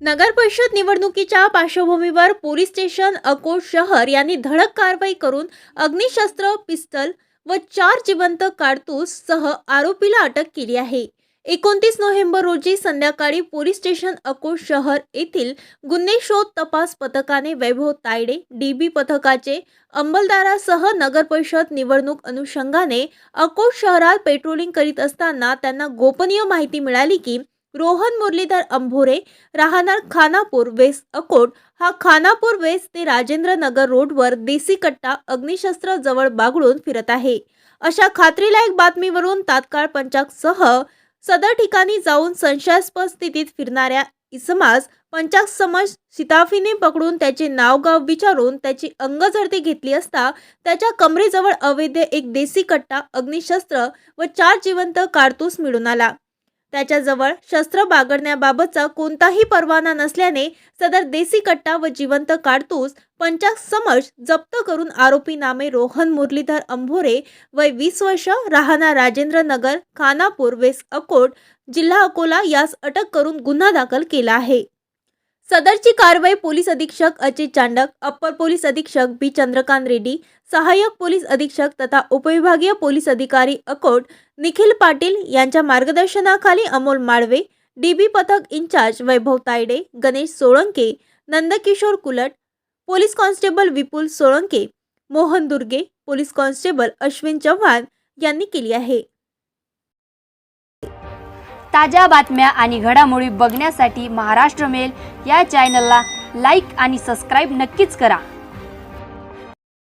नगर परिषद निवडणुकीच्या पार्श्वभूमीवर पोलीस स्टेशन अकोट शहर यांनी धडक कारवाई करून अग्निशस्त्र पिस्टल व 4 जिवंत कारतूस सह आरोपीला अटक केली आहे। 29 नोव्हेंबर रोजी संध्याकाळी पोलीस स्टेशन अकोट शहर येथील गुन्हे शोध तपास पथकाने वैभव तायडे डीबी पथकाचे अंमलदारासह नगर परिषद निवडणूक अनुषंगाने अकोट शहरात पेट्रोलिंग करीत असताना त्यांना गोपनीय माहिती मिळाली की रोहन मुरलीधर अंभोरे राहणार खानापूर वेस्ट अकोट हा खानापूर वेस्ट ते राजेंद्र नगर रोडवर देसी कट्टा अग्निशस्त्र जवळ बागळून फिरत आहे। अशा खात्रीलायक बातमीवरून तात्काळ पंचाकसह सदर ठिकाणी जाऊन संशयास्पद स्थितीत फिरणाऱ्या इसमास पंचाकसमज शिताफीने पकडून त्याचे नाव गाव विचारून त्याची अंगझडती घेतली असता त्याच्या कमरेजवळ अवैध एक देसी कट्टा अग्निशस्त्र व 4 जिवंत कारतूस मिळून आला। त्याच्याजवळ शस्त्र बागडण्याबाबतचा कोणताही परवाना नसल्याने सदर देसी कट्टा व जिवंत कारतूस पंचाकसमज जप्त करून आरोपी नामे रोहन मुरलीधर अंभोरे वय 20 वर्ष राहणार राजेंद्र नगर खानापूर वेस्ट अकोट जिल्हा अकोला यास अटक करून गुन्हा दाखल केला आहे। सदरची कारवाई पोलीस अधीक्षक अजय चांडक, अप्पर पोलीस अधीक्षक बी चंद्रकांत रेड्डी, सहाय्यक पोलीस अधीक्षक तथा उपविभागीय पोलीस अधिकारी अकोट निखिल पाटील यांच्या मार्गदर्शनाखाली अमोल माळवे, डीबी पथक इंचार्ज वैभव तायडे, गणेश सोळंके, नंदकिशोर कुलट, पोलीस कॉन्स्टेबल विपुल सोळंके, मोहन दुर्गे, पोलीस कॉन्स्टेबल अश्विन चव्हाण यांनी केली आहे। ताज्या बातम्या आणि घडामोडी बघण्यासाठी महाराष्ट्र मेल या चॅनलला लाईक आणि सबस्क्राईब नक्कीच करा।